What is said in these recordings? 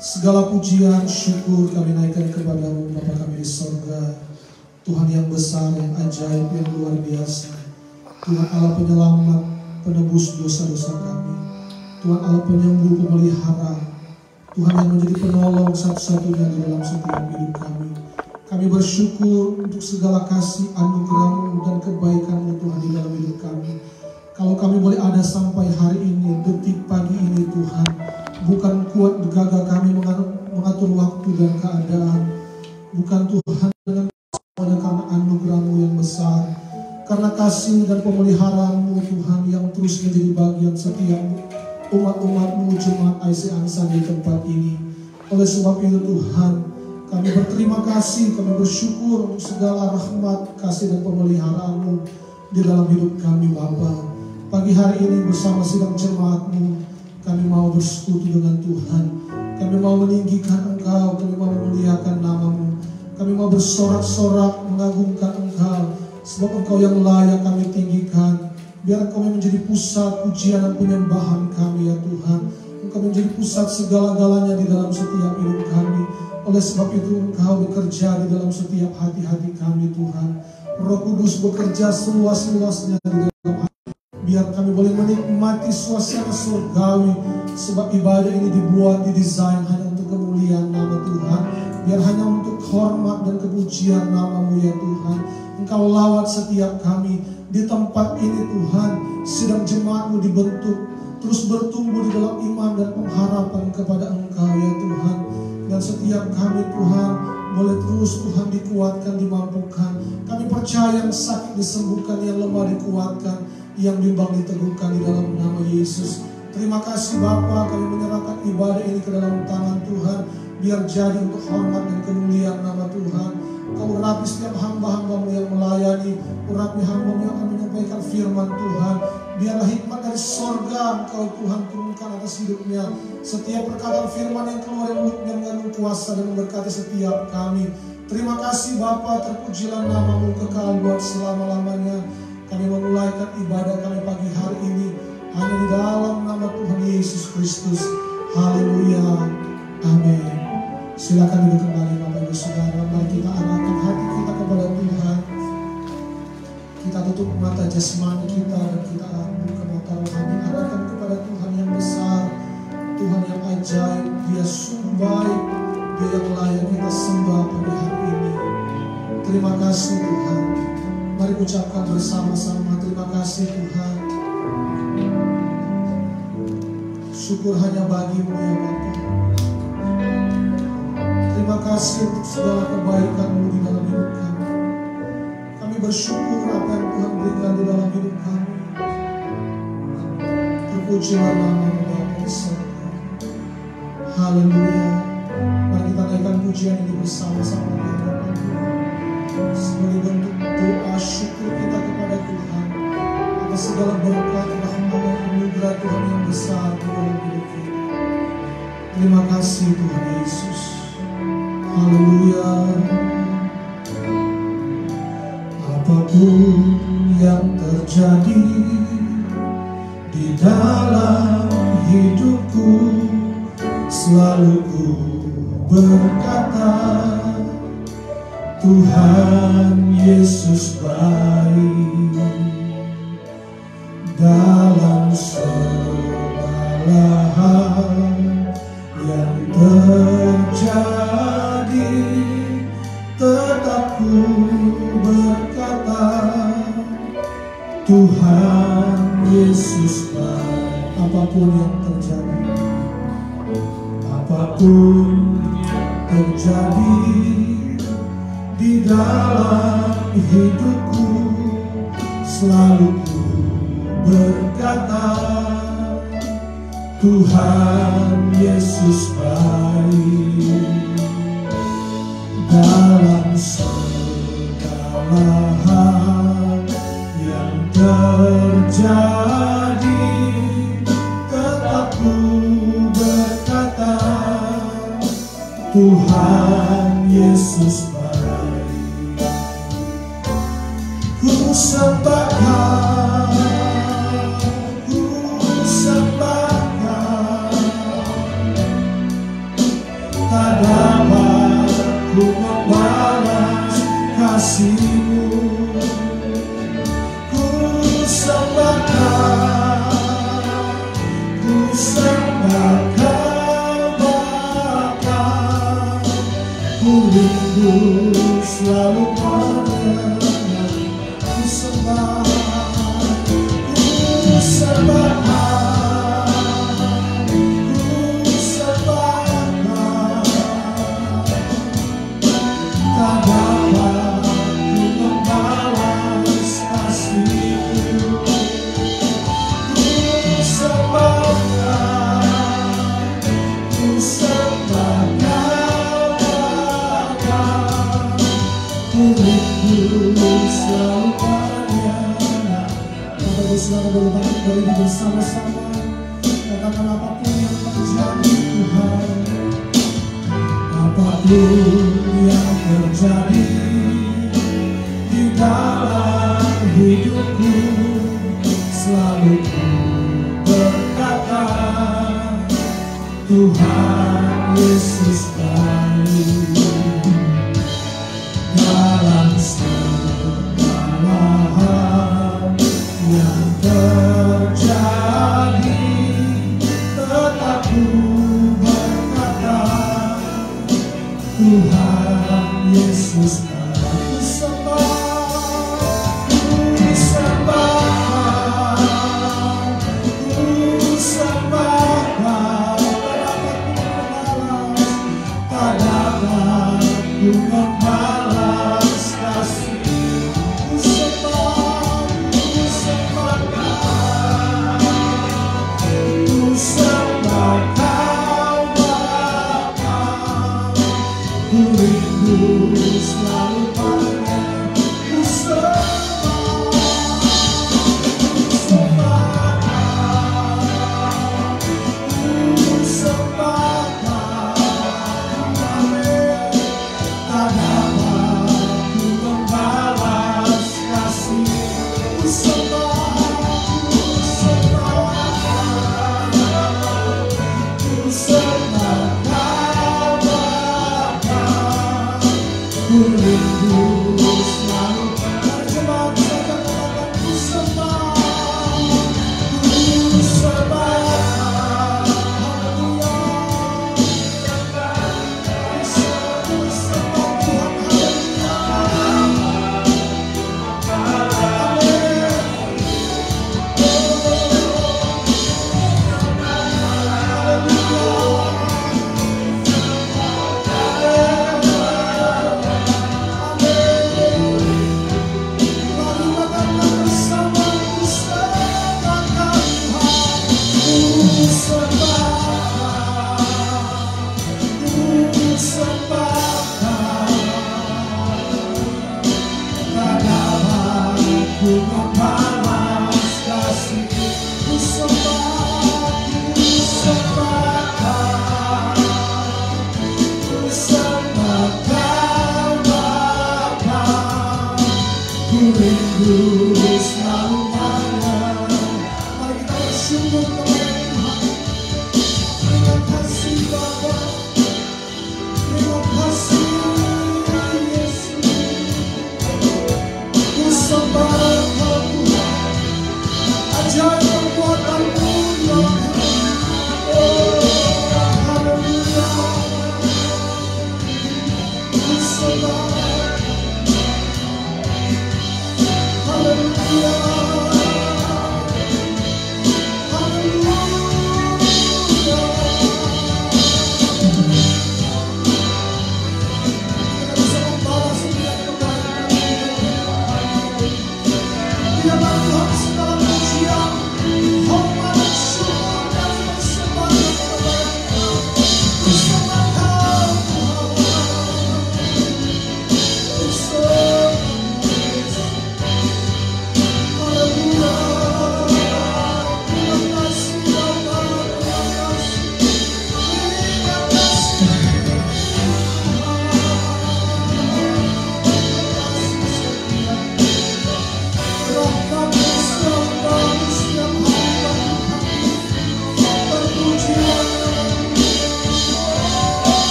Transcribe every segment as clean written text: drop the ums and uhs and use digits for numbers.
Segala pujian, syukur kami naikkan kepada-Mu Bapa kami di sorga. Tuhan yang besar, yang ajaib, yang luar biasa. Tuhan Allah penyelamat, penebus dosa-dosa kami. Tuhan Allah penyembuh, pemelihara. Tuhan yang menjadi penolong satu-satunya di dalam setiap hidup kami. Kami bersyukur untuk segala kasih, anugerah-Mu dan kebaikan-Mu Tuhan di dalam hidup kami. Kalau kami boleh ada sampai hari ini, detik pagi ini Tuhan, bukan kuat gagah kami mengatur waktu dan keadaan. Bukan Tuhan dengan semuanya karena anugerah-Mu yang besar. Karena kasih dan pemeliharaan-Mu Tuhan yang terus menjadi bagian setiap umat-umat-Mu jemaat IC Ansar di tempat ini. Oleh sebab itu Tuhan, kami berterima kasih, kami bersyukur untuk segala rahmat, kasih dan pemeliharaan-Mu di dalam hidup kami Bapa. Pagi hari ini bersama sidang jemaat-Mu, kami mau bersekutu dengan Tuhan. Kami mau meninggikan Engkau, kami mau memuliakan nama-Mu. Kami mau bersorak-sorak mengagungkan Engkau, sebab Engkau yang layak kami tinggikan. Biar Engkau menjadi pusat pujian dan penyembahan kami ya Tuhan. Engkau menjadi pusat segala-galanya di dalam setiap hidup kami. Oleh sebab itu Engkau bekerja di dalam setiap hati-hati kami Tuhan. Roh Kudus bekerja seluas-luasnya di dalam hati. Biar kami boleh menikmati suasana surgawi. Sebab ibadah ini dibuat, didesain hanya untuk kemuliaan nama Tuhan. Biar hanya untuk hormat dan kepujian nama-Mu ya Tuhan. Engkau lawat setiap kami di tempat ini Tuhan. Sidang jemaat-Mu dibentuk, terus bertumbuh di dalam iman dan pengharapan kepada Engkau ya Tuhan. Dan setiap kami Tuhan boleh terus Tuhan dikuatkan, dimampukan. Kami percaya yang sakit disembuhkan, yang lemah dikuatkan, yang bimbang diteguhkan di dalam nama Yesus. Terima kasih Bapa, kami menyerahkan ibadah ini ke dalam tangan Tuhan. Biar jadi untuk hormat dan kemuliaan nama Tuhan. Kau urapi setiap hamba-hamba-Mu yang melayani. Urapi hamba-Mu yang akan menyampaikan firman Tuhan. Biarlah hikmat dari sorga Engkau Tuhan turunkan atas hidupnya. Setiap perkataan firman yang keluar dari mulutnya mengandung kuasa dan memberkati setiap kami. Terima kasih Bapa, terpujilah nama-Mu kekal buat selama-lamanya. Kami memulaikan ibadah kami pagi hari ini hanya di dalam nama Tuhan Yesus Kristus. Haleluya. Amin. Silakan duduk kembali Bapak Ibu Saudara. Mari kita arahkan hati kita kepada Tuhan. Kita tutup mata jasmani kita dan kita buka mata rohani. Arahkan kepada Tuhan yang besar, Tuhan yang ajaib. Dia sungguh baik, Dia yang layak kita sembah pada hari ini. Terima kasih Tuhan. Mari ucapkan bersama-sama, terima kasih Tuhan. Syukur hanya bagi-Mu ya Bapa. Terima kasih untuk segala kebaikan-Mu di dalam hidup kami. Kami bersyukur apa yang Tuhan berikan di dalam hidup kami. Terpujilah nama-Mu Bapa di surga. Haleluya. Mari kita naikkan pujian ini bersama-sama di hadapan Tuhan. Sebagai bentuk doa syukur kita kepada Tuhan atas segala berkat, rahmat dan anugerah Tuhan yang besar di dalam hidup kita. Terima kasih Tuhan Yesus. Haleluya. Apapun yang terjadi di dalam hidupku, selalu ku berkata, Tuhan Yesus baik. Dalam segala hal yang terjadi, tetap ku berkata, Tuhan Yesus baik. Apapun yang terjadi, apapun yang terjadi di dalam hidupku, selalu ku berkata, Tuhan Yesus baik. Dalam segala hal yang terjadi, tetap ku berkata, Tuhan Yesus baik. Ku sembahkan, ku sembahkan kasih-Mu. Ku sembahkan, ku sembahkan Bapa. Ku rindu selalu pada-Nya. Ku sembahkan, ku sembahkan, ku sembahkan. Tak dapat ku membalas kasih-Mu. Ku sembahkan, ku sembahkan Bapa. Ku rindu selalu pada-Nya. Bapak-Ibu saudara boleh bangkit berdiri bersama-sama. Katakan apapun yang terjadi Tuhan, apapun yang terjadi di dalam hidupku, selalu ku berkata, Tuhan Yesus baik. Dalam segala hal yang terjadi, tetap ku berkata, Tuhan Yesus baik. Ku sembah, ku sembahkan, ku sembahkan. Tak dapat ku membalas kasih. Ku sembah, ku sembahkan, ku sembahkan Bapa. Ku rindu selalu pada-Nya. Ku sembah, ku sembahkan, ku sembahkan. Amin. Tak dapat ku membalas kasih. Ku sembah, ku sembahkan, ku sembahkan Bapa. Ku rindu selalu terjemahan saya katakan, ku sembah, ku sembahkan. Haleluya. Ku sembah Tuhan, haleluya. Ku membalas kasih. Ku sembah, ku sembahkan.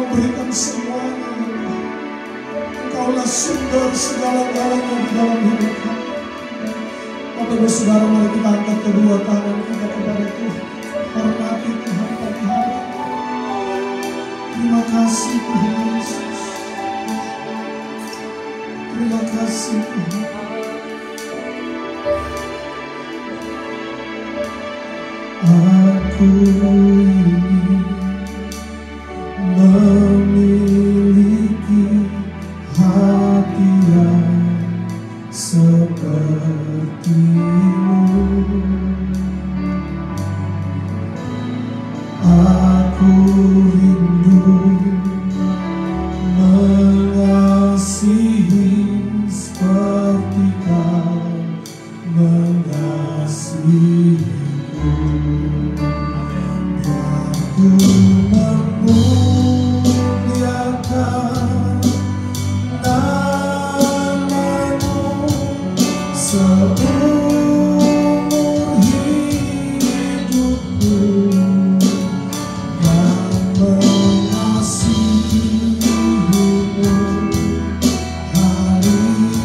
berikan semuanya, ya Allah. Engkaulah sumber segala-galanya di dalam hidup kami. Bapak Ibu Saudara, mari kita angkat kedua tangan kita kepada Tuhan. Hormati Tuhan pagi hari. Terima kasih Tuhan Yesus. Terima kasih Tuhan. Aku ingin memiliki hati yang seperti-Mu. Aku rindu mengasihi seperti Kau mengasihiku. Aku memuliakan nama-Mu seumur hidupku, dan mengasihi-Mu hari ini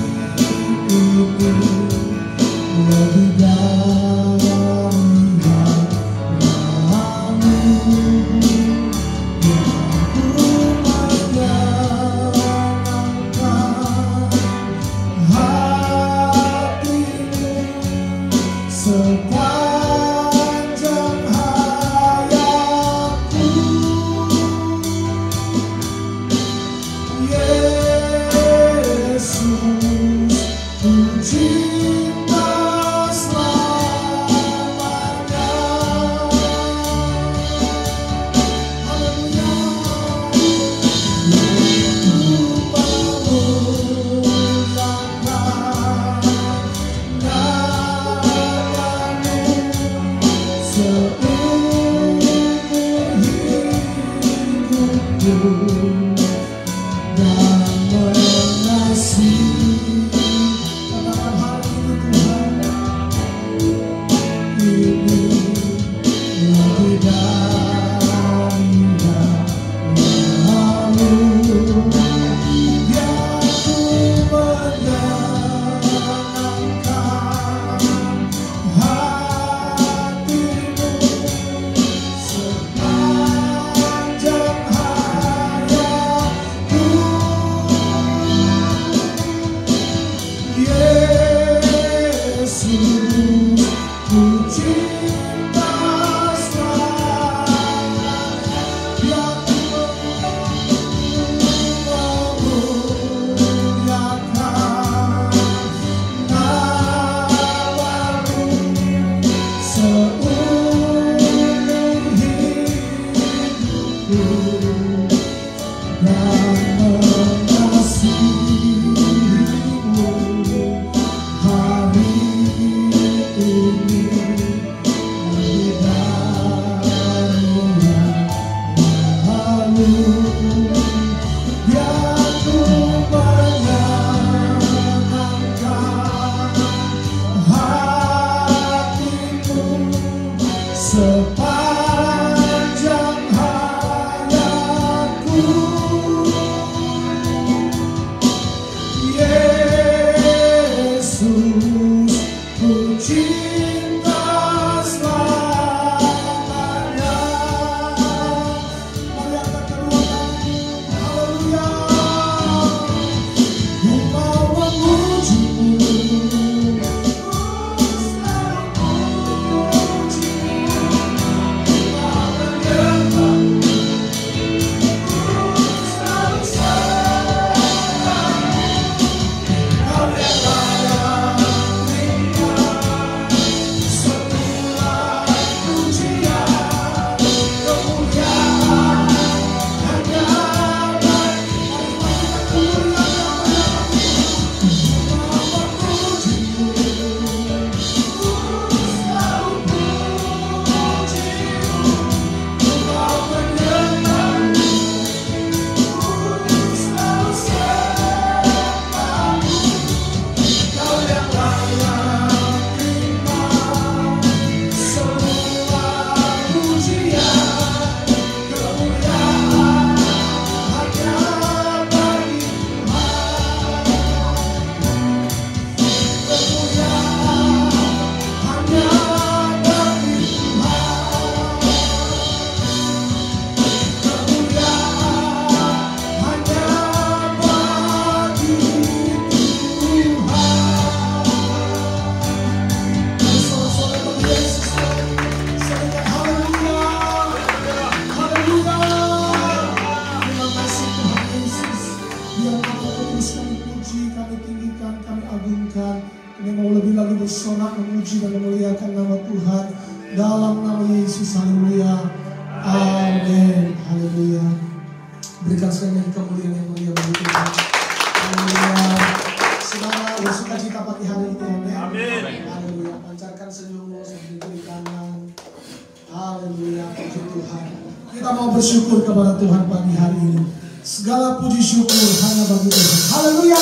lebih dari yang lalu. Sepanjang hayatku, Yesus, Ku cinta selamanya. Haleluya. Ku memuliakan nama-Mu seumur hidupku, dan mengasihi. Katakan hari ini Tuhan, ini lebih dari yang lalu. Biar ku menyenangkan hati-Mu sepanjang hayatku. Yesus, Ku cinta selamanya. Biar ku memuliakan nama-Mu seumur hidupku, dan mengasihi-Mu hari ini lebih dari yang lalu. Biar ku menyenangkan hati-Mu sepanjang hayatku. Yesus, Ku cinta selamanya. Mari angkat kedua bersorak memuji dan memuliakan nama Tuhan dalam nama Yesus. Haleluya. Amin. Haleluya. Berikan sekali kemuliaan yang mulia bagi Tuhan. Haleluya. Saudara bersuka cita pagi hari ini. Amin. Haleluya. Pancarkan senyummu sambil kiri kanan. Haleluya. Puji Tuhan. Kita mau bersyukur kepada Tuhan pagi hari ini. Segala puji syukur hanya bagi Tuhan. Haleluya.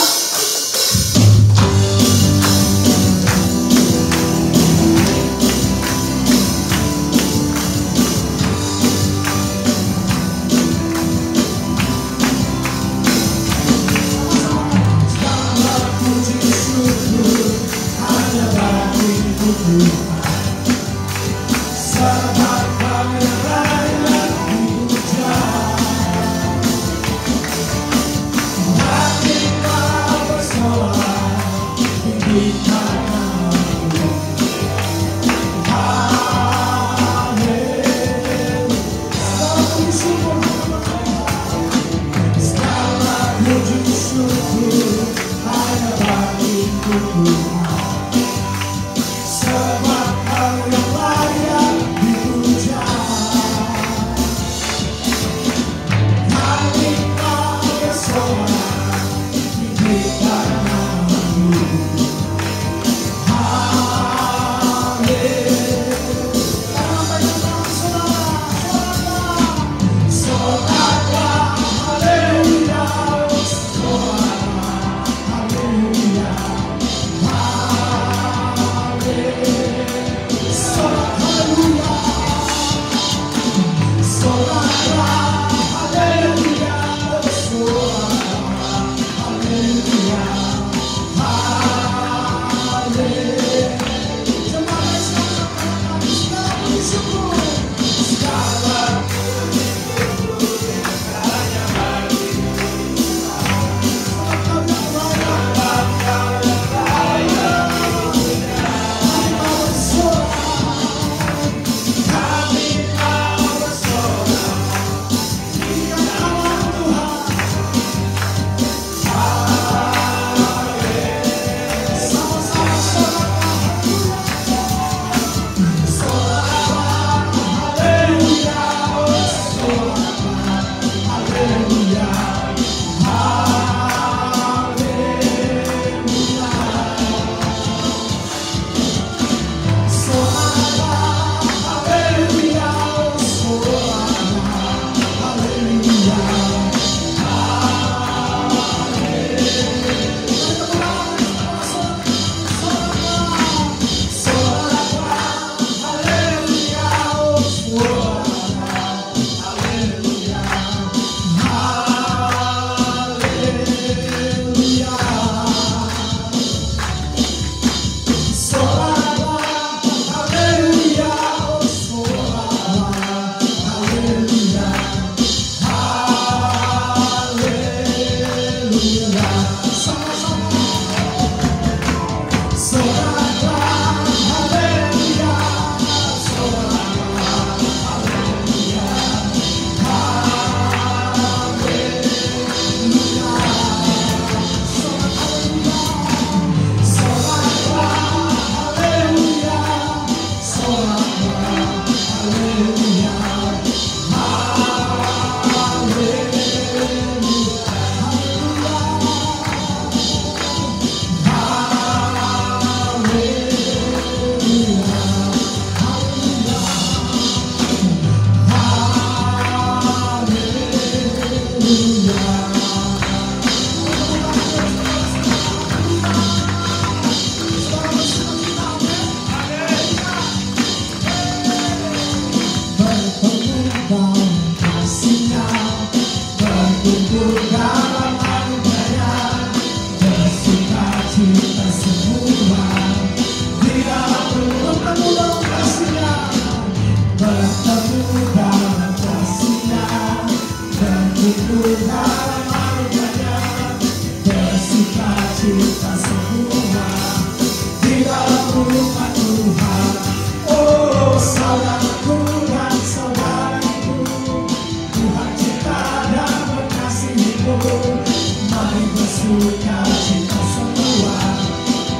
Mari bersuka cita semua.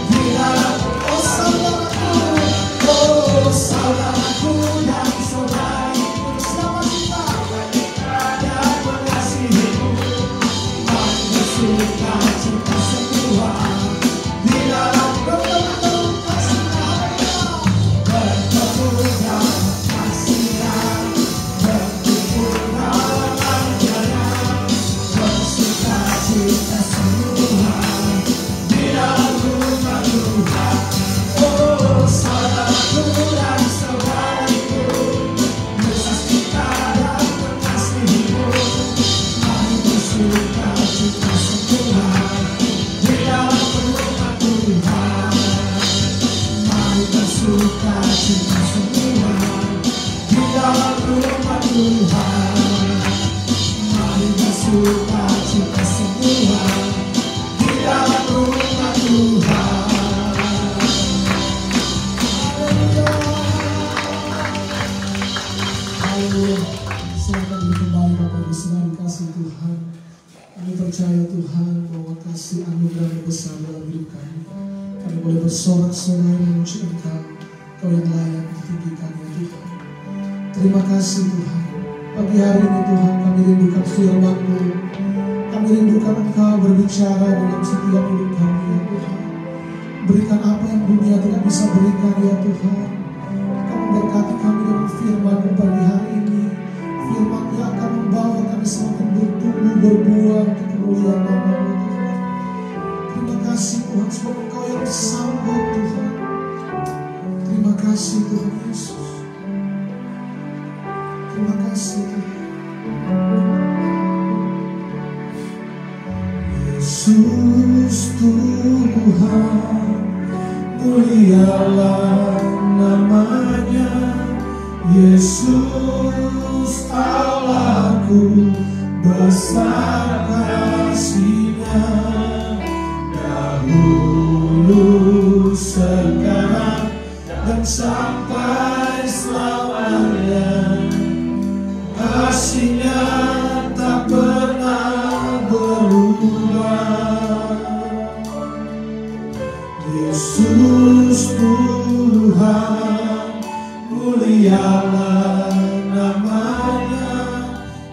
Bila oh sukacita semua di dalam rumah Tuhan. Haleluya. Silakan duduk kembali Bapak Ibu Saudara dikasih Tuhan. Kami percaya Tuhan bahwa kasih anugerah yang besar dalam hidup kami. Kami boleh bersorak-sorai memuji Engkau, Kau yang layak ditinggikan ya Tuhan. Terima kasih Tuhan. Pagi hari ini Tuhan kami rindukan firman-Mu. Kami rindukan Engkau berbicara dalam setiap hidup kami ya Tuhan. Berikan apa yang dunia tidak bisa berikan ya Tuhan. Kau memberkati kami dengan firman-Mu pagi hari ini. Firman yang akan membawa kami semakin bertumbuh berbuah untuk kemuliaan nama-Mu Tuhan. Terima kasih Tuhan sebab Engkau yang sanggup Tuhan. Terima kasih Tuhan Yesus. Terima kasih Tuhan. Yesus Tuhan, mulialah namanya. Yesus Allahku, besar kasih-Nya. Dahulu, sekarang, dan sampai selamanya. Kasih-Nya tak pernah berubah. Yesus Tuhan, mulialah namanya.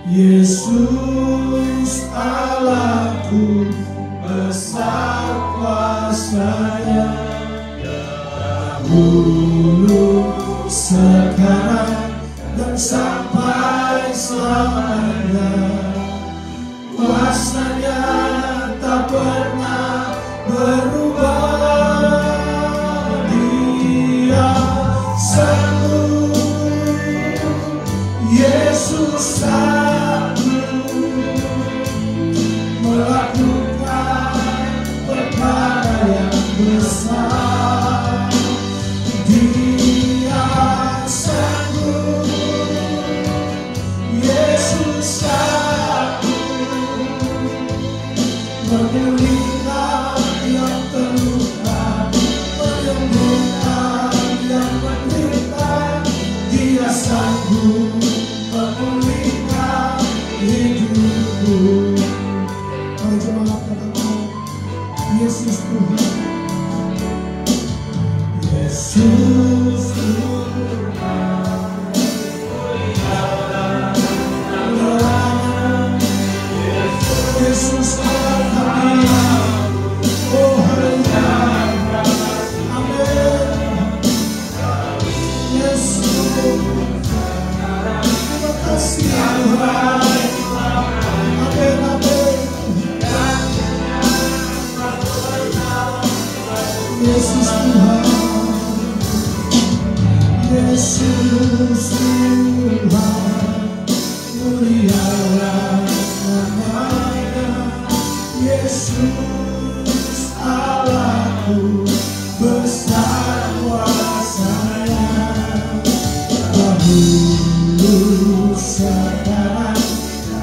Yesus Allahku, besar kuasa-Nya. Dahulu, sekarang, dan sampai selamanya. Kuasa-Nya tak pernah berubah. Dia sanggup, Yesus sanggup melakukan perkara yang besar. Dia sanggup, Yesus sanggup memulihkan yang terluka, menyembuhkan yang menderita. Dia sanggup memulihkan hidupku. Mari jemaat katakan, Yesus Tuhan. Yesus Tuhan, mulialah namanya. Yesus Allah kami. Oh haleluya. Amin. Yesus, terima kasih Tuhan. Amin, amin. Yesus Tuhan, Yesus Tuhan, mulialah namanya. Yesus Allahku, besar kuasa-Nya. Dahulu, sekarang,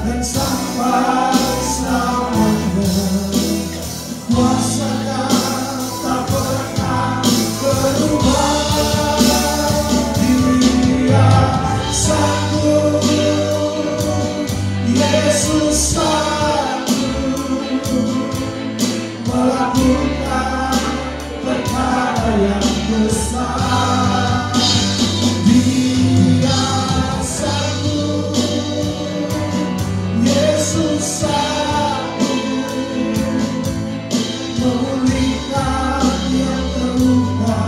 dan sampai selamanya. Kuasa-Nya tak pernah berubah. Dia sanggup, Yesus sanggup melakukan perkara yang besar. Dia sanggup, Yesus sanggup memulihkan yang terluka,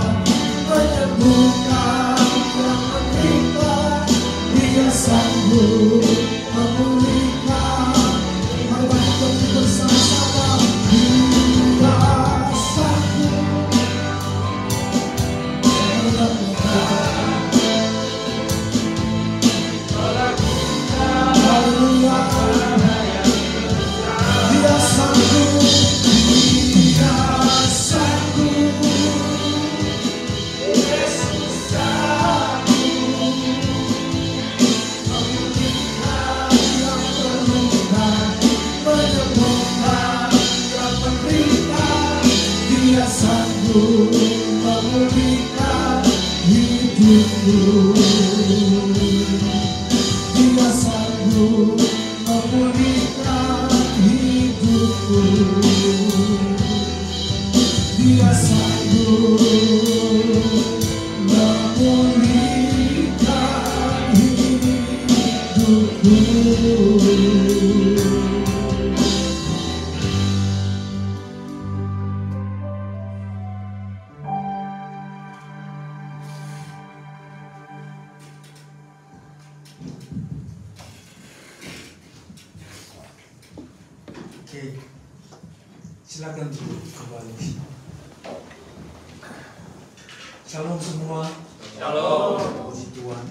menyembuhkan yang menderita. Dia sanggup memulihkan. Mari memulihkan hidupku. Dia sanggup memulihkan hidupku. Oke, silakan duduk kembali. Shalom semua. Shalom. Puji Tuhan.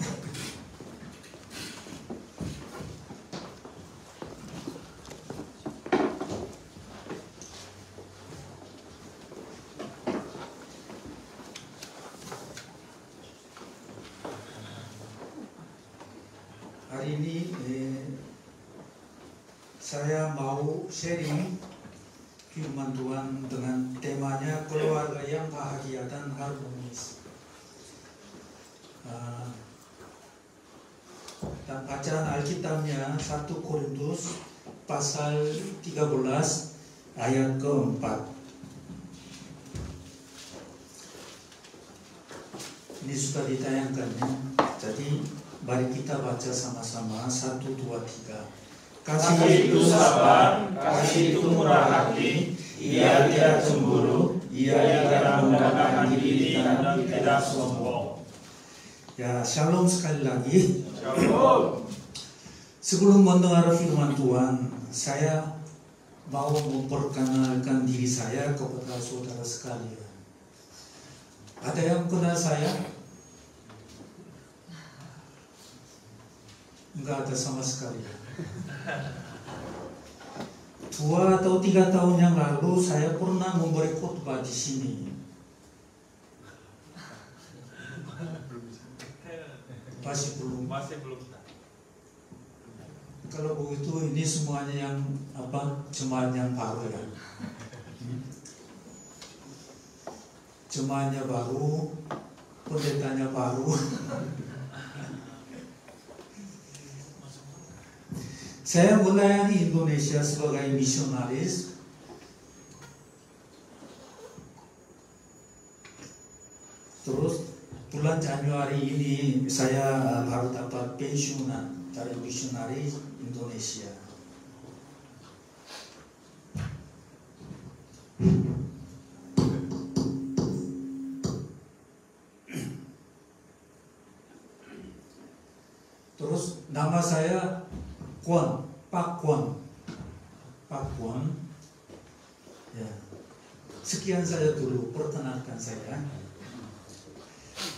Hari ini saya mau sharing firman Tuhan dengan temanya keluarga yang bahagia dan harmonis. Dan bacaan Alkitabnya 1 Korintus pasal 13 ayat ke-4. Ini sudah ditayangkan ya. Jadi mari kita baca sama-sama 1, 2, 3. Kasih itu sabar, kasih itu murah hati, ia tidak cemburu, ia tidak merendahkan diri dan tidak sombong. Ya, shalom sekali lagi. Shalom. Sebelum mendengar firman Tuhan, saya mau memperkenalkan diri saya kepada saudara sekalian. Ada yang kenal saya? Enggak ada sama sekali. 2 atau 3 tahun yang lalu saya pernah memberi khotbah di sini. Masih belum. Kalau begitu ini semuanya yang jemaat yang baru ya. Jemaatnya baru, pendetanya baru. Saya melayani Indonesia sebagai misionaris. Terus bulan Januari ini saya baru dapat pensiunan dari misionaris Indonesia. Terus nama saya Pak Kwon. Ya. Sekian saja dulu perkenalkan saya.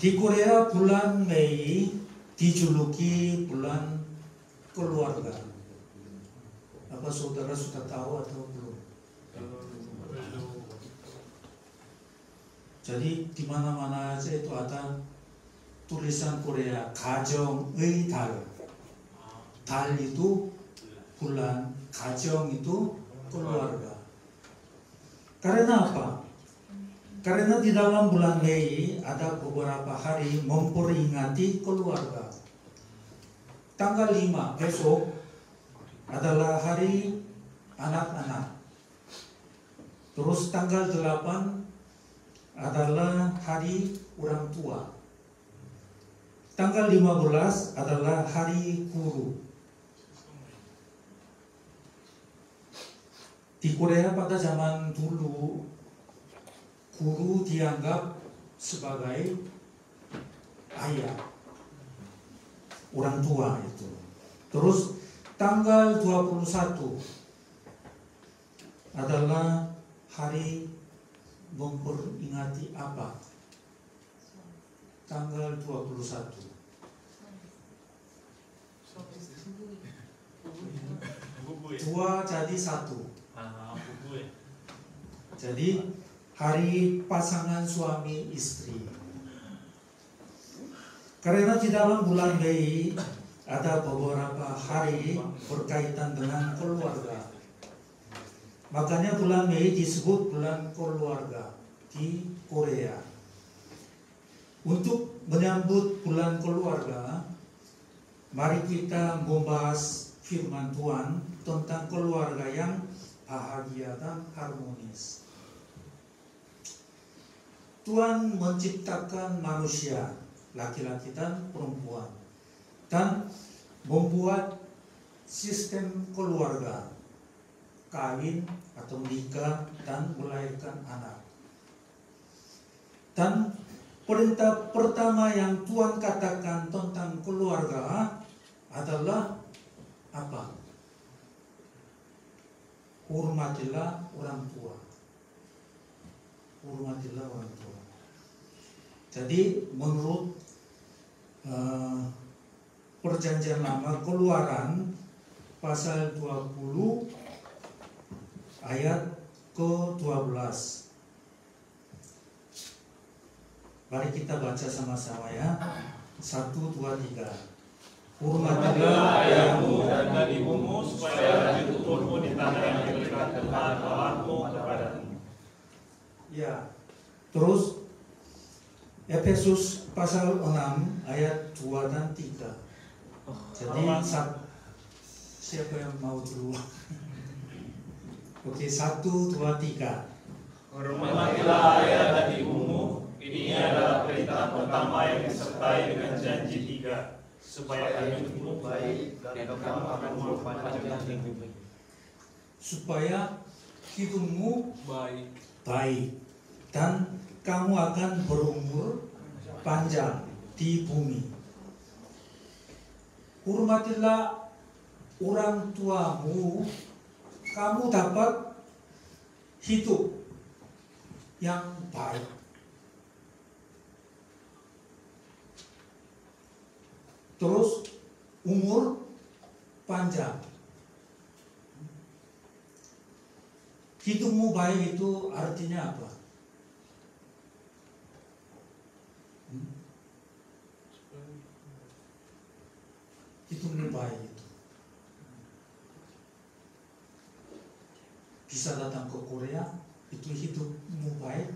Di Korea bulan Mei dijuluki bulan keluarga. Apa saudara sudah tahu atau belum? Jadi di mana-mana aja itu ada tulisan Korea 가정의 달. 달 itu bulan, 가정 itu keluarga. Karena apa? Karena di dalam bulan Mei ada beberapa hari memperingati keluarga. Tanggal 5 besok adalah hari anak-anak. Terus tanggal 8 adalah hari orang tua. Tanggal 15 adalah hari guru. Di Korea pada zaman dulu, guru dianggap sebagai ayah, orang tua itu. Terus tanggal 21 adalah hari memperingati apa? Tanggal 21. Dua jadi satu. Jadi hari pasangan suami istri. Karena di dalam bulan Mei ada beberapa hari berkaitan dengan keluarga. Makanya bulan Mei disebut bulan keluarga di Korea. Untuk menyambut bulan keluarga, mari kita membahas firman Tuhan tentang keluarga yang bahagia dan harmonis. Tuhan menciptakan manusia, laki-laki dan perempuan, dan membuat sistem keluarga, kawin atau menikah dan melahirkan anak. Dan perintah pertama yang Tuhan katakan tentang keluarga adalah apa? Hormatilah orang tua. Hormatilah orang tua. Jadi menurut Perjanjian Lama Keluaran pasal 20 ayat ke-12. Mari kita baca sama-sama ya. 1, 2, 3. Hormatilah ayahmu dan ibumu supaya lanjut umurmu di tanah yang diberikan Tuhan Allahmu kepadamu. Ya. Terus Efesus pasal 6 ayat 2 dan 3. Jadi siapa yang mau dulu? Oke, 1, 2, 3. Hormatilah ayah dan ibumu. Ini adalah perintah pertama yang disertai dengan janji 3, supaya hidupmu baik dan kamu akan umur panjang yang lebih baik. Supaya hidupmu baik dan kamu akan berumur panjang di bumi. Hormatilah orang tuamu, kamu dapat hidup yang baik. Terus umur panjang. Hidupmu baik itu artinya apa? Hidupmu baik itu bisa datang ke Korea, itu hidupmu baik.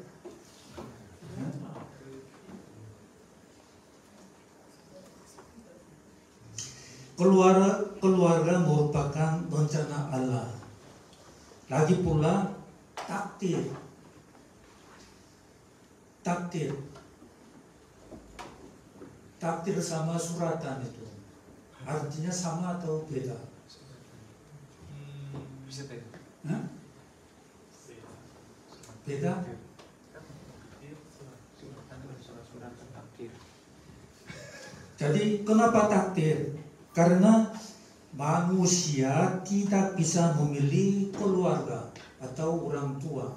Keluarga merupakan rencana Allah. Lagi pula takdir. Takdir sama suratan itu artinya sama atau beda? Bisa beda. Beda? Jadi kenapa takdir? Karena manusia tidak bisa memilih keluarga atau orang tua.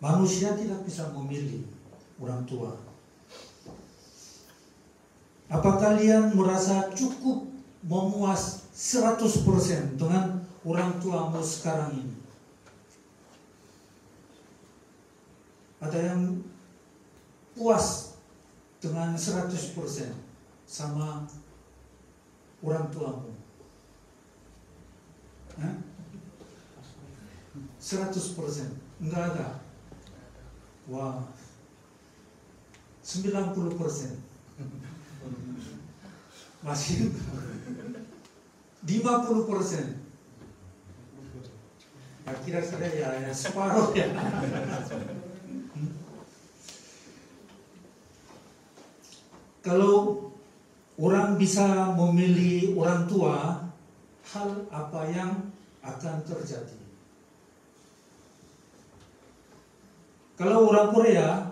Manusia tidak bisa memilih orang tua. Apa kalian merasa cukup memuas 100% dengan orang tuamu sekarang ini? Ada yang puas dengan 100% sama orang tuamu? 100%? Enggak ada. Wah, 90%. Masih 50%. Ya, kira-kira ya separuh ya. Kalau orang bisa memilih orang tua, hal apa yang akan terjadi? Kalau orang Korea,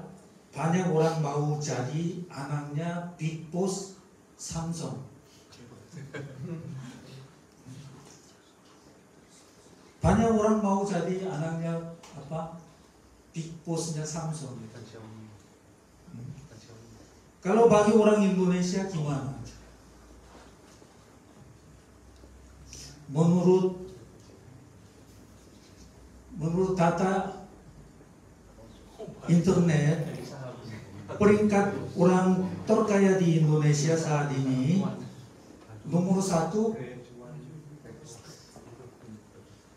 banyak orang mau jadi anaknya Big Boss Samsung. Banyak orang mau jadi anaknya apa? Big Boss-nya Samsung. Kalau bagi orang Indonesia gimana? Menurut data internet, peringkat orang terkaya di Indonesia saat ini nomor 1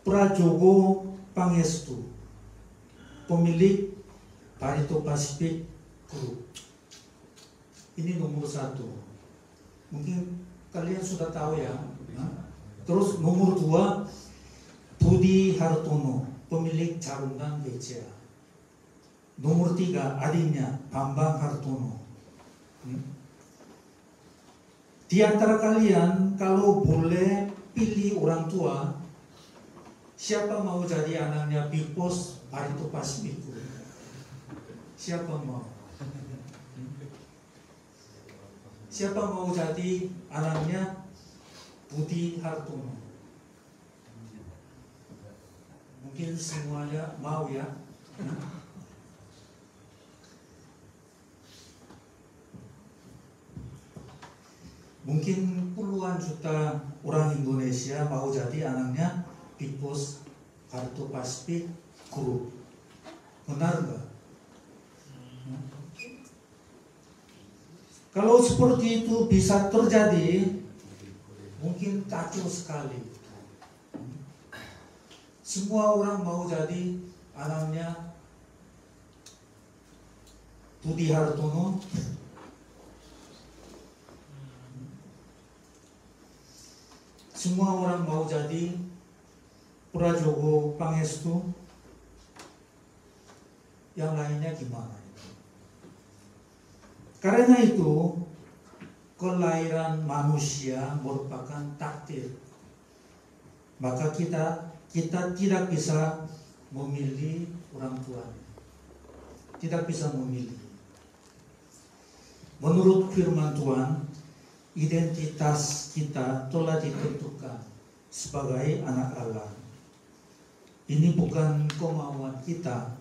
Prajogo Pangestu, pemilik Barito Pacific Group. Ini nomor 1. Mungkin kalian sudah tahu ya. Terus nomor 2, Budi Hartono, pemilik Jarum dan Beca. Nomor 3, adiknya Bambang Hartono. Di antara kalian kalau boleh pilih orang tua, siapa mau jadi anaknya Big Boss Barito Pasifik? Siapa mau? Siapa mau jadi anaknya Budi Hartono? Mungkin semuanya mau ya. Mungkin puluhan juta orang Indonesia mau jadi anaknya Big Boss Barito Pasifik Group. Benar nggak? Kalau seperti itu bisa terjadi, mungkin kacau sekali. Semua orang mau jadi anaknya Budi Hartono. Semua orang mau jadi Prajogo Pangestu. Yang lainnya gimana? Karena itu kelahiran manusia merupakan takdir. Maka kita tidak bisa memilih orang tua. Tidak bisa memilih. Menurut firman Tuhan, identitas kita telah ditentukan sebagai anak Allah. Ini bukan kemauan kita.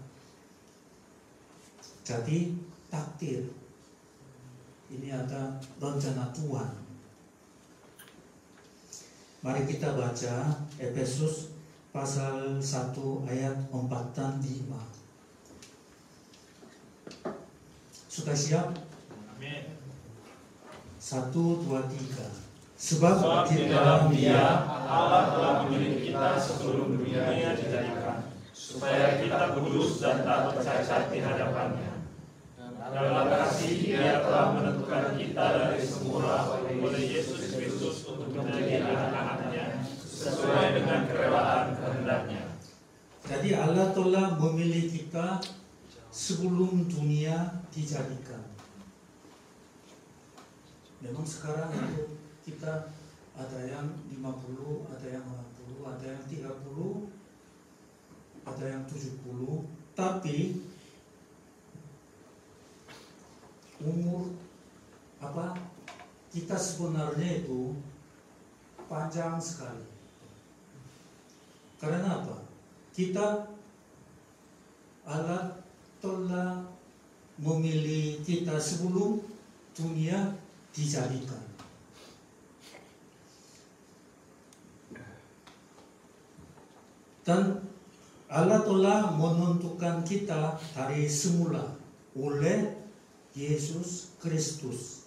Jadi takdir. Ini ada rencana Tuhan. Mari kita baca Efesus pasal 1 ayat 4 dan 5. Sudah siap? Amin. 1, 2, 3. Sebab di dalam Dia Allah telah memilih kita sebelum dunia dijadikan, supaya kita kudus dan tak bercacat di hadapan-Nya. Dalam kasih Dia telah menentukan kita dari semula oleh Yesus Kristus untuk menjadi anak-anak-Nya sesuai dengan kerelaan kehendak-Nya. Jadi Allah telah memilih kita sebelum dunia dijadikan. Memang sekarang itu kita ada yang 50, ada yang 60, ada yang 30, ada yang 70, tapi umur kita sebenarnya itu panjang sekali. Karena apa? Allah telah memilih kita sebelum dunia dijadikan. Dan Allah telah menentukan kita dari semula oleh Yesus Kristus.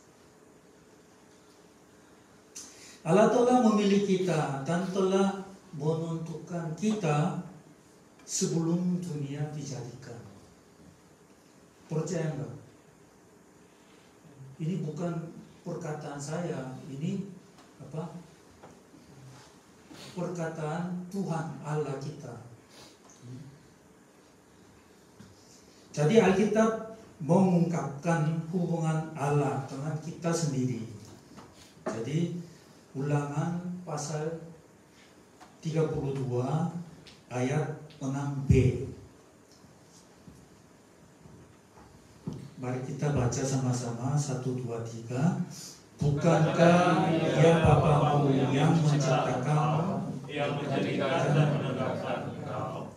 Allah telah memilih kita dan telah menentukan kita sebelum dunia dijadikan. Percaya enggak? Ini bukan perkataan saya, ini perkataan Tuhan Allah kita. Jadi Alkitab mengungkapkan hubungan Allah dengan kita sendiri. Jadi Ulangan pasal 32 ayat 6b. Mari kita baca sama-sama 1, 2, 3. Bukankah Dia Bapamu yang menciptakan, yang menjadikan dan menegakkan engkau?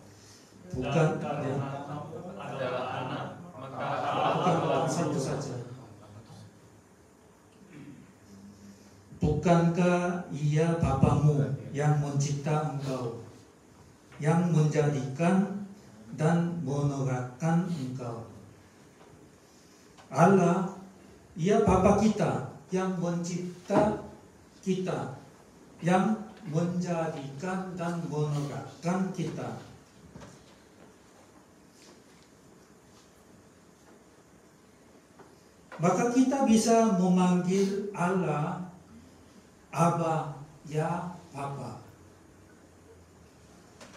bukan Dan karena kamu adalah anak, maka Allah bukan telah satu saja. Bukankah Ia Bapamu yang mencipta engkau, yang menjadikan dan menegakkan engkau? Allah, Ia Bapa kita yang mencipta kita, yang menjadikan dan menegakkan kita. Maka kita bisa memanggil Allah Aba, ya Bapa.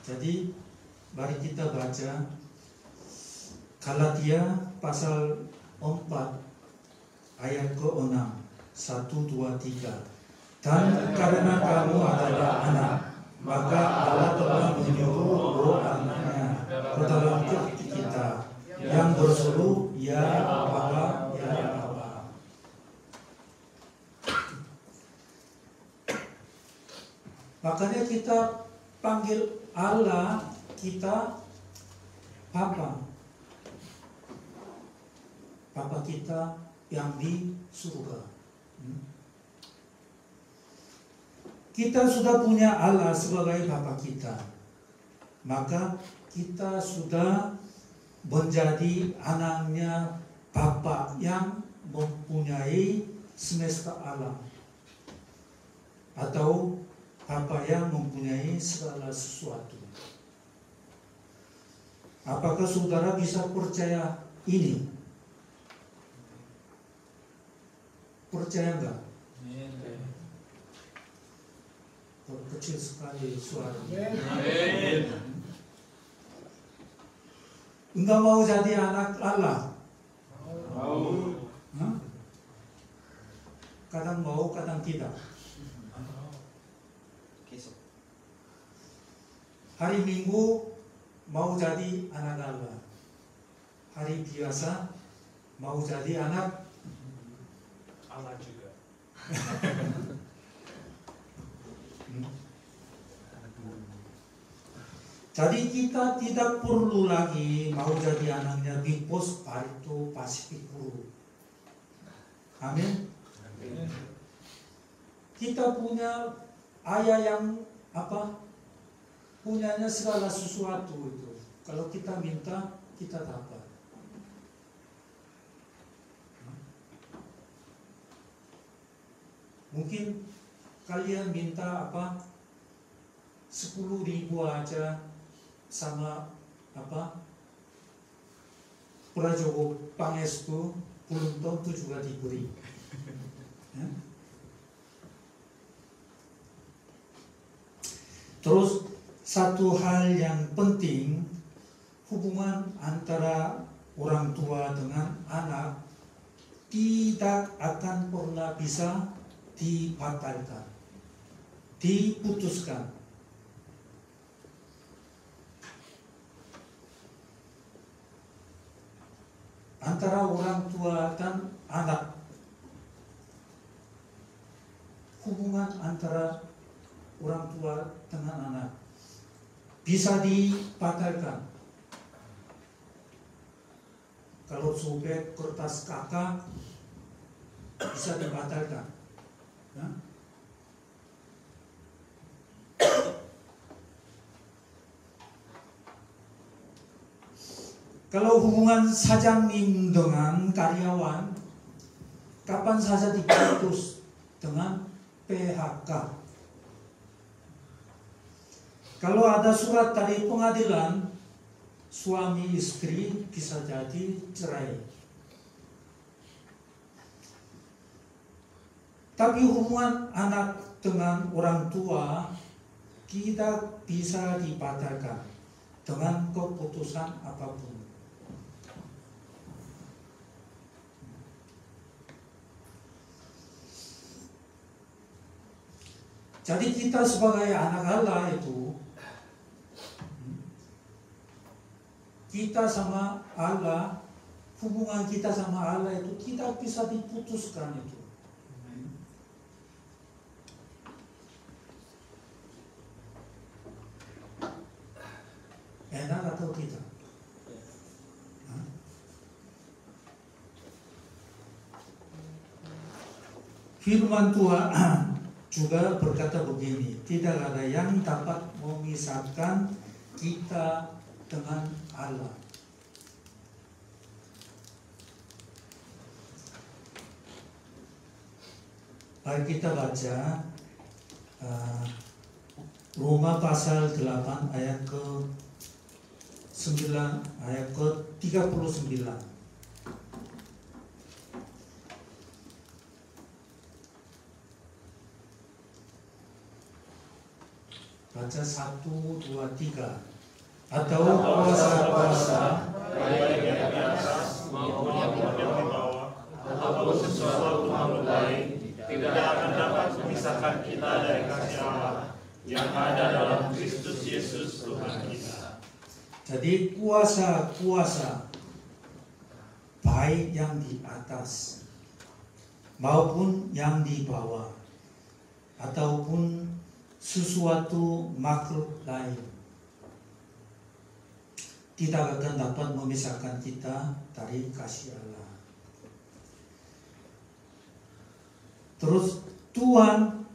Jadi mari kita baca Galatia pasal 4 ayat ke-6. 1, 2, 3. Dan karena kamu adalah anak, maka Allah telah menyuruh roh anaknya ke dalam hati kita, yang berseru, ya Bapa, ya Bapa. Makanya kita panggil Allah kita Bapa. Bapa kita yang di surga. Kita sudah punya Allah sebagai Bapa kita. Maka kita sudah menjadi anaknya Bapa yang mempunyai semesta alam. Atau Bapa yang mempunyai segala sesuatu. Apakah saudara bisa percaya ini? Percaya enggak? Kecil sekali suaranya. Enggak mau jadi anak Allah? Mau. Kadang mau, kadang tidak. Hari Minggu mau jadi anak Allah. Hari biasa mau jadi anak Allah juga. Jadi kita tidak perlu lagi mau jadi anaknya Big Boss, Barito, Pacific Guru. Amin. Kita punya ayah yang punyanya segala sesuatu itu. Kalau kita minta, kita dapat. Mungkin kalian minta 10.000 aja sama Prajogo Pangestu, belum tentu juga diberi. Terus satu hal yang penting, hubungan antara orang tua dengan anak tidak akan pernah bisa dibatalkan, diputuskan. Antara orang tua dan anak, hubungan antara orang tua dengan anak bisa dibatalkan. Kalau sobek kertas kakak bisa dibatalkan. Kalau hubungan sajamin dengan karyawan, kapan saja diputus dengan PHK. Kalau ada surat dari pengadilan, suami istri bisa jadi cerai. Tapi hubungan anak dengan orang tua tidak bisa dibatalkan dengan keputusan apapun. Jadi kita sebagai anak Allah itu, kita sama Allah, hubungan kita sama Allah itu tidak bisa diputuskan itu. Enak atau tidak? Firman Tuhan juga berkata begini, tidak ada yang dapat memisahkan kita dengan Allah. Mari kita baca Roma pasal 8 ayat ke-9 ayat ke-39. Baca 1, 2, 3. Atau kuasa-kuasa baik yang di atas maupun yang di bawah, ataupun sesuatu makhluk lain, tidak akan dapat memisahkan kita dari kasih Allah yang ada dalam Kristus Yesus Tuhan kita. Jadi kuasa-kuasa baik yang di atas maupun yang di bawah, ataupun sesuatu makhluk lain, tidak akan dapat memisahkan kita dari kasih Allah. Terus Tuhan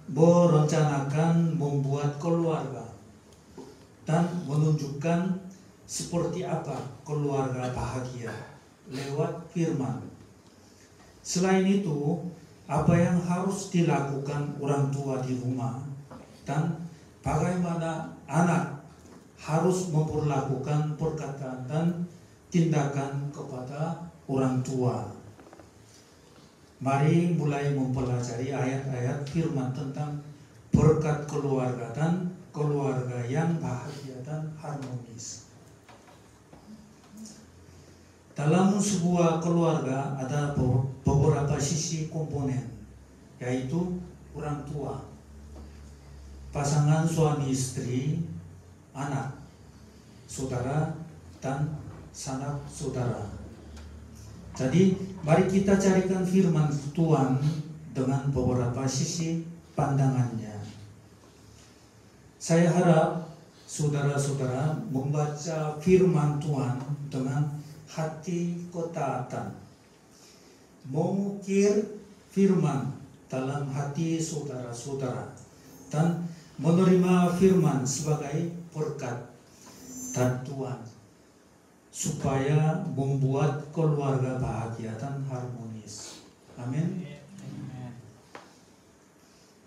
merencanakan membuat keluarga dan menunjukkan seperti apa keluarga bahagia lewat firman. Selain itu, apa yang harus dilakukan orang tua di rumah dan bagaimana anak harus memperlakukan perkataan dan tindakan kepada orang tua. Mari mulai mempelajari ayat-ayat firman tentang berkat keluarga dan keluarga yang bahagia dan harmonis. Dalam sebuah keluarga ada beberapa sisi komponen, yaitu orang tua, pasangan suami istri, anak, saudara, dan sanak saudara. Jadi mari kita carikan firman Tuhan dengan beberapa sisi pandangannya. Saya harap saudara-saudara membaca firman Tuhan dengan hati ketaatan, mengukir firman dalam hati saudara-saudara, dan menerima firman sebagai berkat dan Tuhan, supaya membuat keluarga bahagia dan harmonis. Amin.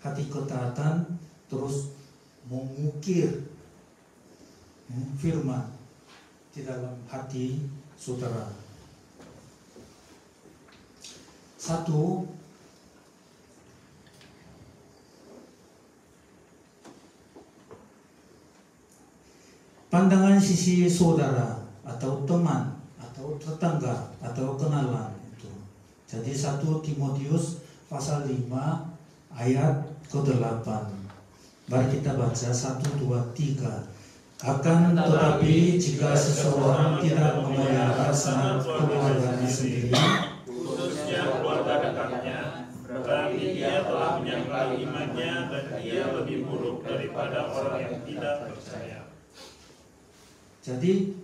Hati ketaatan, terus mengukir firman di dalam hati saudara. 1. Pandangan sisi saudara atau teman atau tetangga atau kenalan itu. Jadi 1 Timotius pasal 5 ayat ke-8. Mari kita baca 1, 2, 3. Akan tetapi jika seseorang tidak memelihara sanak keluarganya sendiri, khususnya keluarga dekatnya, berarti dia telah menyangkal imannya dan ia lebih buruk daripada orang yang tidak percaya. Jadi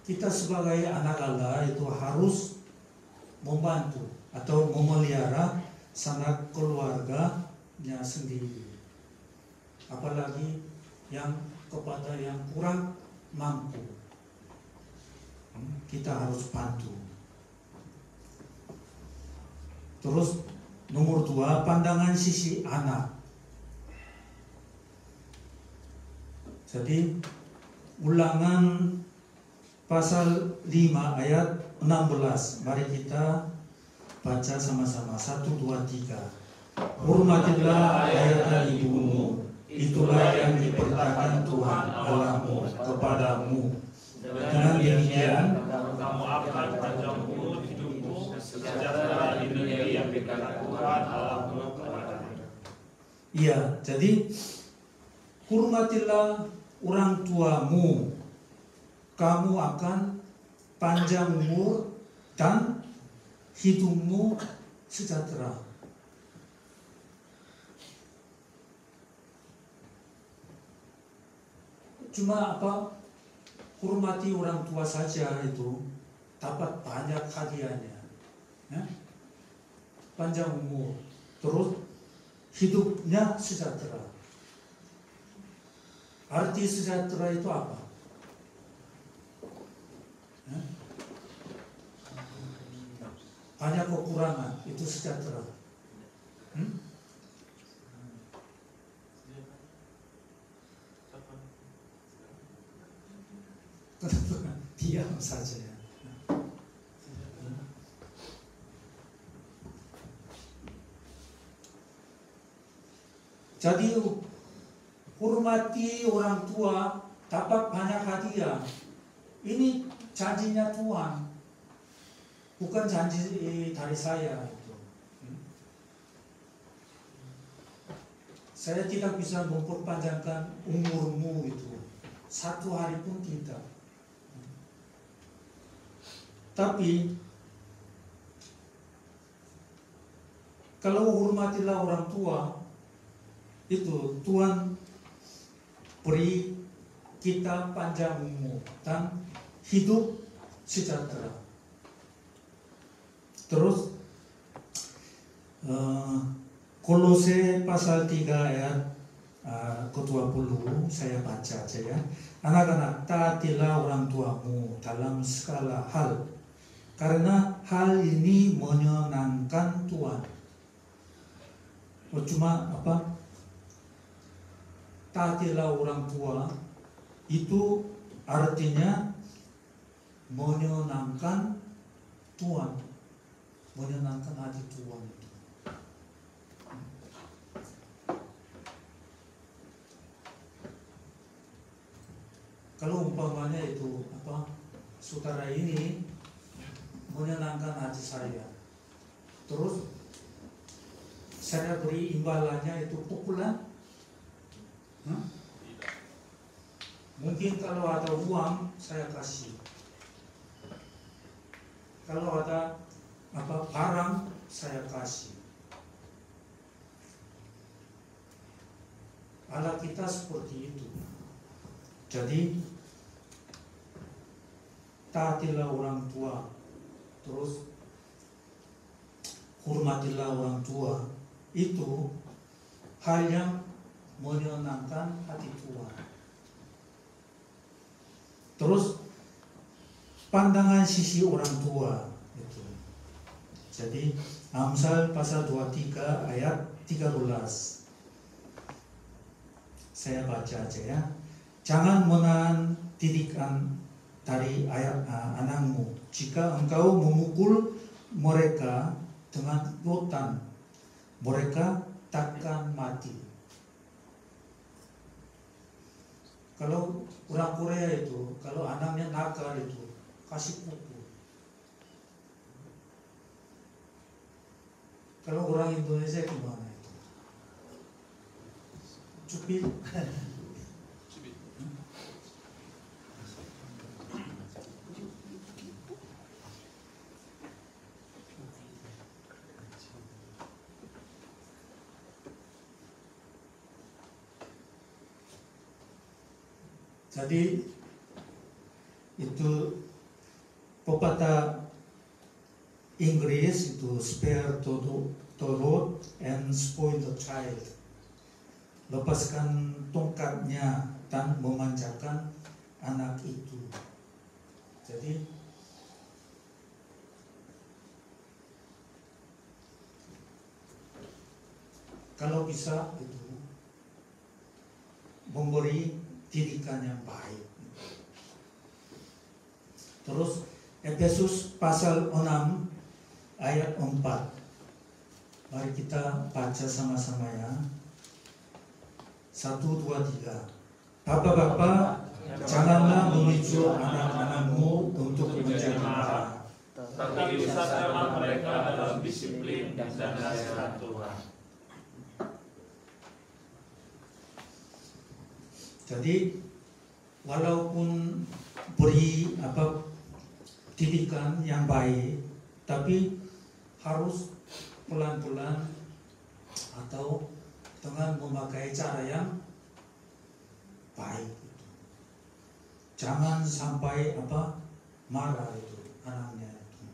kita sebagai anak Allah itu harus membantu atau memelihara sanak keluarganya sendiri, apalagi yang kepada yang kurang mampu, kita harus bantu. Terus nomor 2, pandangan sisi anak. Jadi Ulangan pasal 5 ayat 16. Mari kita baca sama-sama. 1, 2, 3. Hormatilah ayah dan ibumu, itulah yang diperintahkan Tuhan Allahmu kepadamu. Dengan demikian kamu akan panjang umur hidupmu, sejahtera di negeri yang diberikan Tuhan Allahmu kepadamu. Iya, jadi hormatilah orang tuamu, kamu akan panjang umur dan hidupmu sejahtera. Cuma apa? Hormati orang tua saja itu dapat banyak hadiahnya, ya? Panjang umur, terus hidupnya sejahtera. Arti sejahtera itu apa? Ya? Banyak kekurangan itu sejahtera. Diam saja. Jadi hormati orang tua, dapat banyak hadiah. Ini janjinya Tuhan, bukan janji dari saya. Saya tidak bisa memperpanjangkan umurmu itu, 1 hari pun tidak. Tapi kalau hormatilah orang tua, itu Tuhan beri kita panjang umur dan hidup sejahtera. Terus Kolose pasal 3 ayat ke-20 saya baca aja ya. Anak-anak, taatilah orang tuamu dalam segala hal, karena hal ini menyenangkan Tuhan. Cuma apa? Taatilah orang tua itu artinya menyenangkan Tuhan, menyenangkan hati Tuhan itu. Kalau umpamanya itu apa, saudara ini menyenangkan hati saya, terus saya beri imbalannya itu pukulan, mungkin kalau ada uang saya kasih, kalau ada apa barang saya kasih. Allah kita seperti itu. Jadi taatilah orang tua, terus hormatilah orang tua, itu hal yang menyenangkan hati Tuhan. Terus pandangan sisi orang tua itu. Jadi Amsal pasal 23 ayat 13. Saya baca aja ya. Jangan menahan didikan dari anakmu. Jika engkau memukul mereka dengan rotan, mereka takkan mati. Kalau orang Korea itu, kalau anaknya nakal itu, kasih pukul. Kalau orang Indonesia gimana itu? Cubit. Jadi itu pepatah Inggris itu spare the rod and spoil the child. Lepaskan tongkatnya dan memanjakan anak itu. Jadi kalau bisa itu memberi didikan yang baik. Terus Efesus pasal 6 ayat 4. Mari kita baca sama-sama ya. 1, 2, 3. Bapak-bapak, janganlah memicu anak-anakmu untuk menjadi marah, tetapi usahakanlah mereka dalam disiplin dan nasihat Tuhan. Jadi walaupun beri didikan yang baik, tapi harus pelan-pelan atau dengan memakai cara yang baik. Jangan sampai marah itu anaknya itu.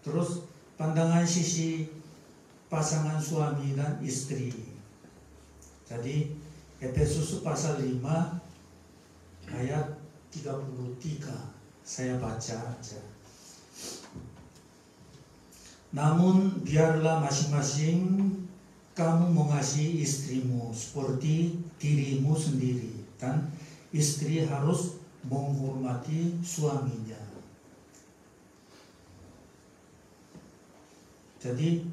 Terus pandangan sisi pasangan suami dan istri. Jadi Efesus pasal 5 ayat 33, saya baca aja. Namun biarlah masing-masing kamu mengasihi istrimu seperti dirimu sendiri, dan istri harus menghormati suaminya. Jadi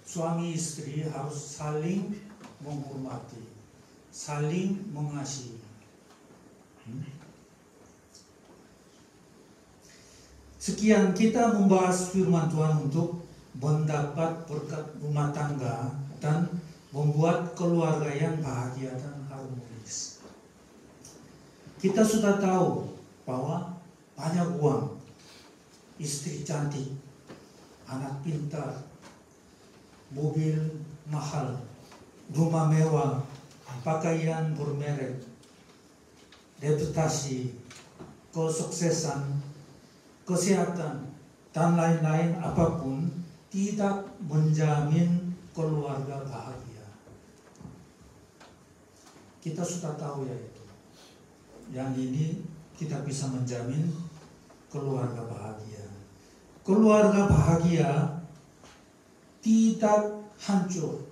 suami istri harus saling menghormati, saling mengasihi. Sekian kita membahas firman Tuhan untuk mendapat berkat rumah tangga dan membuat keluarga yang bahagia dan harmonis. Kita sudah tahu bahwa banyak uang, istri cantik, anak pintar, mobil mahal, rumah mewah, pakaian bermerek, reputasi, kesuksesan, kesehatan, dan lain-lain apapun tidak menjamin keluarga bahagia. Kita sudah tahu ya itu. Yang ini kita bisa menjamin keluarga bahagia. Keluarga bahagia tidak hancur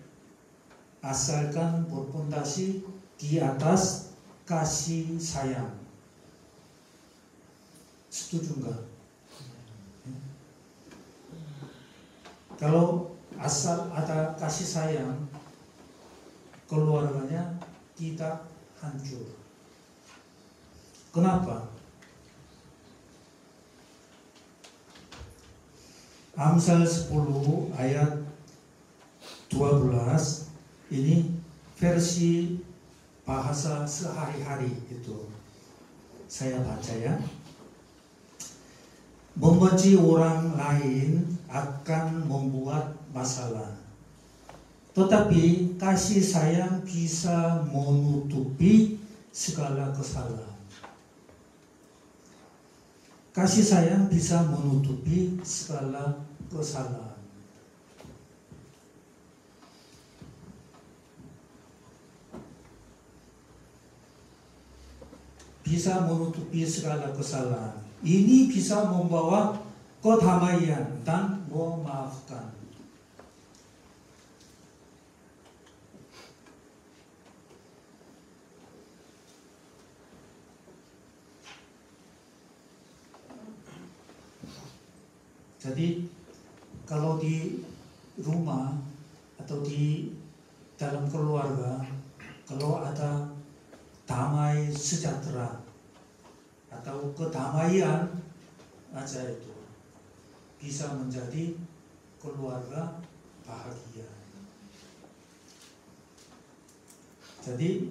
asalkan berpondasi di atas kasih sayang. Setuju enggak? Kalau asal ada kasih sayang, keluarganya tidak hancur. Kenapa? Amsal 10 ayat 12 ini versi bahasa sehari-hari itu. Saya baca ya. Membenci orang lain akan membuat masalah, tetapi kasih sayang bisa menutupi segala kesalahan. Kasih sayang bisa menutupi segala kesalahan. Bisa menutupi segala kesalahan. Ini bisa membawa kedamaian dan memaafkan. Jadi kalau di rumah atau di dalam keluarga, kalau ada damai sejahtera atau kedamaian aja, itu bisa menjadi keluarga bahagia. Jadi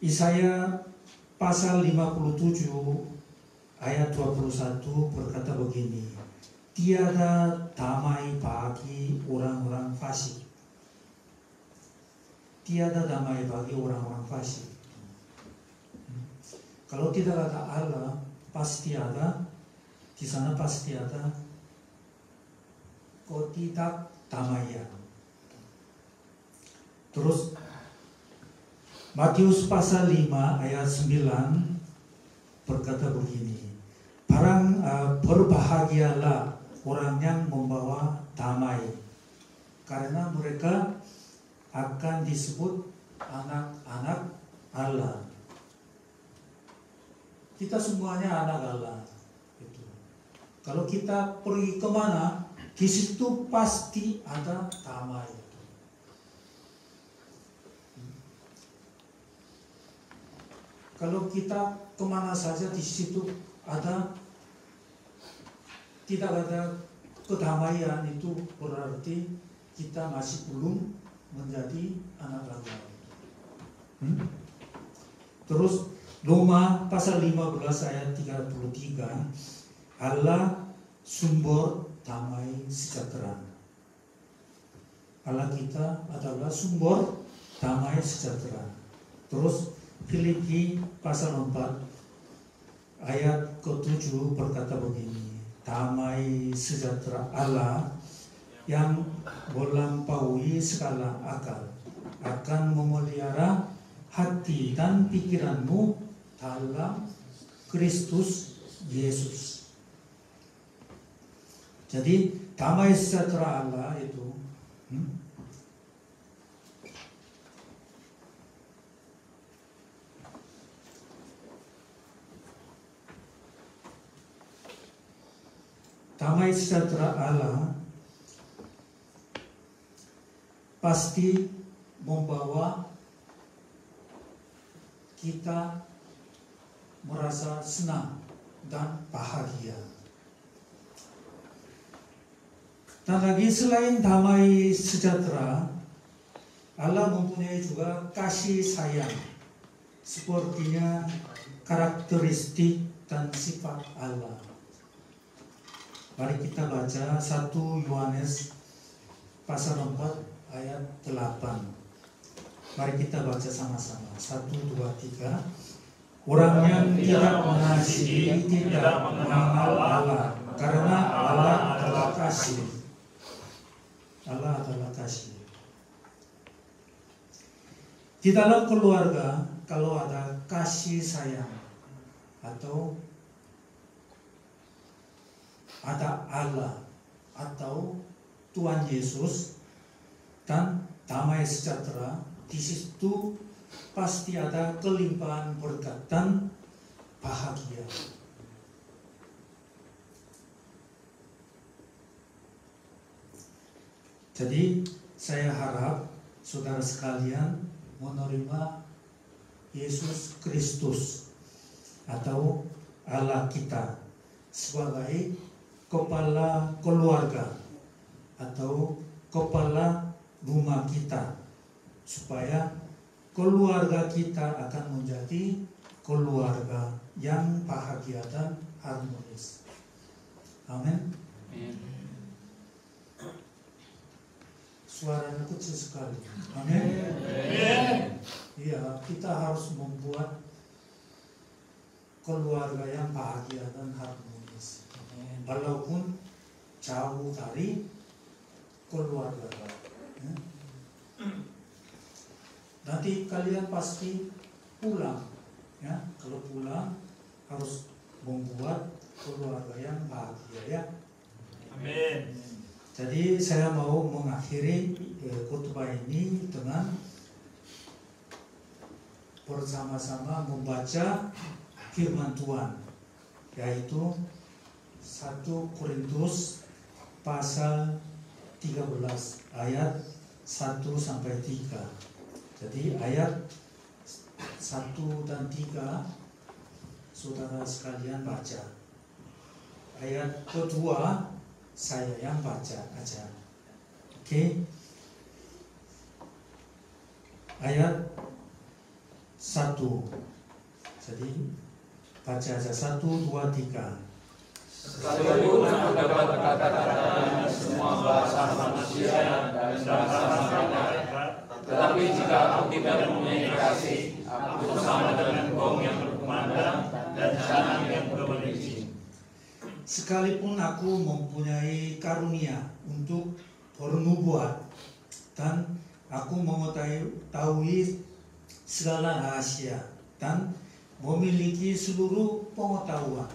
Yesaya pasal 57 ayat 21 berkata begini, tiada damai bagi orang-orang fasik. Tiada damai bagi orang-orang fasik. Kalau tidak ada Allah, pasti ada, di sana pasti ada ketidakdamaian. Terus Matius pasal 5 ayat 9 berkata begini, berbahagialah orang yang membawa damai, karena mereka akan disebut anak-anak Allah. Kita semuanya anak Allah. Itu. Kalau kita pergi kemana, di situ pasti ada damai. Kalau kita kemana saja di situ tidak ada kedamaian, itu berarti kita masih belum menjadi anak Allah. Terus Roma pasal 15 ayat 33, Allah sumber damai sejahtera. Allah kita adalah sumber damai sejahtera. Terus Filipi pasal 4 ayat ke-7 berkata begini, damai sejahtera Allah yang melampaui segala akal akan memelihara hati dan pikiranmu dalam Kristus Yesus. Jadi damai sejahtera Allah itu damai sejahtera Allah pasti membawa kita merasa senang dan bahagia. Dan lagi selain damai sejahtera, Allah mempunyai juga kasih sayang, sepertinya karakteristik dan sifat Allah. Mari kita baca 1 Yohanes pasal 4 ayat 8. Mari kita baca sama-sama. 1, 2, 3. Orang yang tidak mengasihi tidak mengenal Allah, karena Allah adalah kasih. Allah adalah kasih. Di dalam keluarga, kalau ada kasih sayang atau ada Allah atau Tuhan Yesus dan damai sejahtera, di situ pasti ada kelimpahan berkat dan bahagia. Jadi saya harap saudara sekalian menerima Yesus Kristus atau Allah kita sebagai kepala keluarga atau kepala rumah kita, supaya keluarga kita akan menjadi keluarga yang bahagia dan harmonis. Amin. Suaranya kecil sekali. Amin. Iya, kita harus membuat keluarga yang bahagia dan harmonis. Walaupun jauh dari keluarga. Nanti kalian pasti pulang, ya. Kalau pulang harus membuat keluarga yang bahagia, ya. Amin. Jadi saya mau mengakhiri khotbah ini dengan bersama-sama membaca firman Tuhan, yaitu 1 Korintus pasal 13 ayat 1 sampai 3. Jadi ayat 1 dan 3 saudara sekalian baca. Ayat kedua saya yang baca aja. Oke. Ayat 1. Jadi baca aja 1, 2, 3. Sekalipun aku dapat berkata-kata semua bahasa manusia dan bahasa malaikat, tetapi jika aku tidak mempunyai kasih, aku sama dengan gong yang berkumandang dan canang yang bermelinci. Sekalipun aku mempunyai karunia untuk bernubuat dan aku mengetahui segala rahasia dan memiliki seluruh pengetahuan,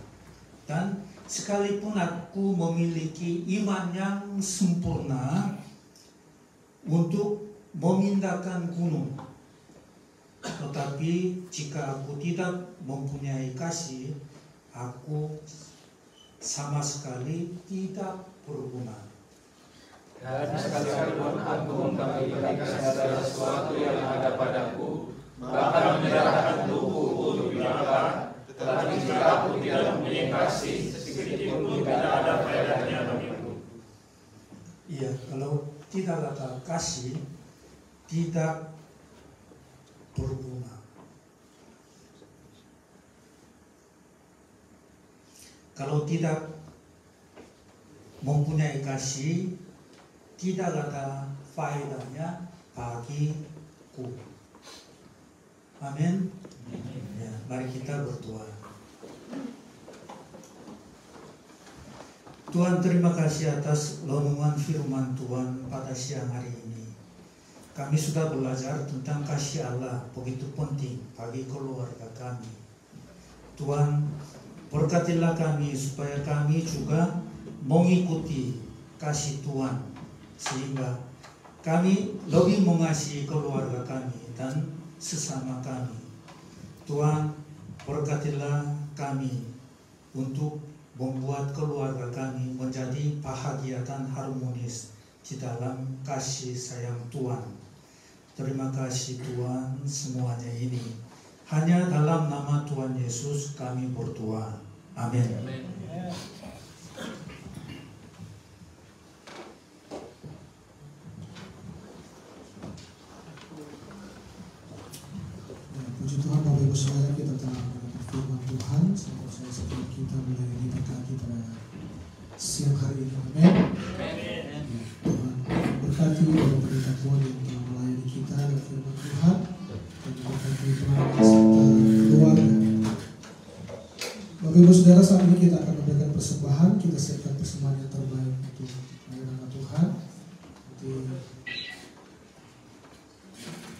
dan sekalipun aku memiliki iman yang sempurna untuk memindahkan gunung, tetapi jika aku tidak mempunyai kasih, aku sama sekali tidak berguna. Dan sekalipun aku membagi-bagikan segala sesuatu yang ada padaku, bahkan menyerahkan tubuhku untuk dibakar, tetapi jika aku tidak mempunyai kasih, sedikit pun tidak ada faedahnya bagiku. Iya, kalau tidak ada kasih, tidak berguna. Kalau tidak mempunyai kasih, tidak ada faedahnya bagiku. Amin. Ya, mari kita berdoa. Tuhan, terima kasih atas renungan firman Tuhan pada siang hari ini. Kami sudah belajar tentang kasih Allah, begitu penting bagi keluarga kami. Tuhan, berkatilah kami supaya kami juga mengikuti kasih Tuhan, sehingga kami lebih mengasihi keluarga kami dan sesama kami. Tuhan, berkatilah kami untuk membuat keluarga kami menjadi bahagia dan harmonis di dalam kasih sayang Tuhan. Terima kasih Tuhan, semuanya ini hanya dalam nama Tuhan Yesus kami berdoa. Amin. Puji Tuhan, Bapak Ibu Saudara, kita telah mendengar firman Tuhan. Semoga setiap kita melayani berkati pada siang hari ini. Amin. Tuhan berkati oleh berita Tuhan yang telah melayani kita dan firman Tuhan, dan berkati keluarga serta keluarga. Bapak Ibu Saudara, saat ini kita akan memberikan persembahan. Kita siapkan persembahan yang terbaik untuk nama Tuhan. Nanti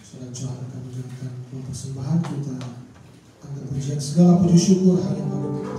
Saudara Johan akan menjalankan persembahan. Kita angkat pujian, segala puji syukur hanya bagi Tuhan.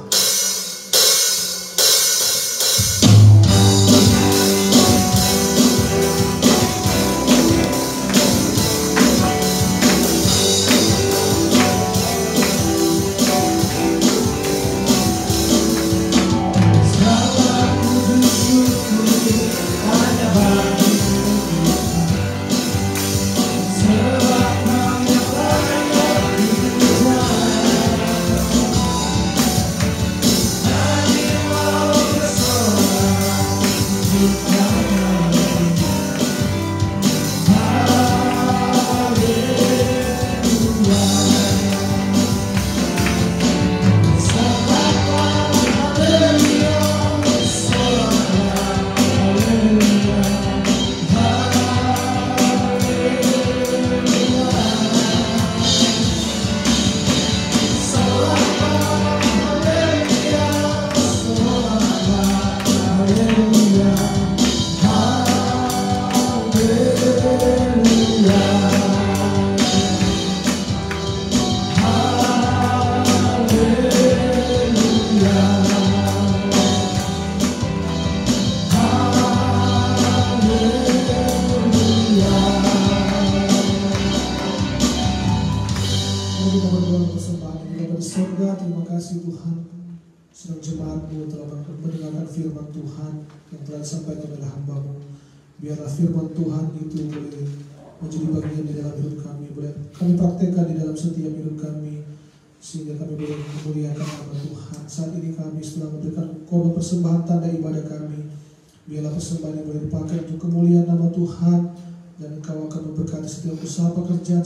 Terima kasih Tuhan, sedang jemaat-Mu telah mendengarkan firman Tuhan yang telah disampaikan oleh hamba-Mu. Biarlah firman Tuhan itu boleh menjadi bagian di dalam hidup kami, boleh kami praktekkan di dalam setiap hidup kami, sehingga kami boleh memuliakan nama Tuhan. Saat ini kami setelah memberikan korban persembahan tanda ibadah kami, biarlah persembahan yang boleh dipakai untuk kemuliaan nama Tuhan, dan Engkau akan memberkati setiap usaha pekerjaan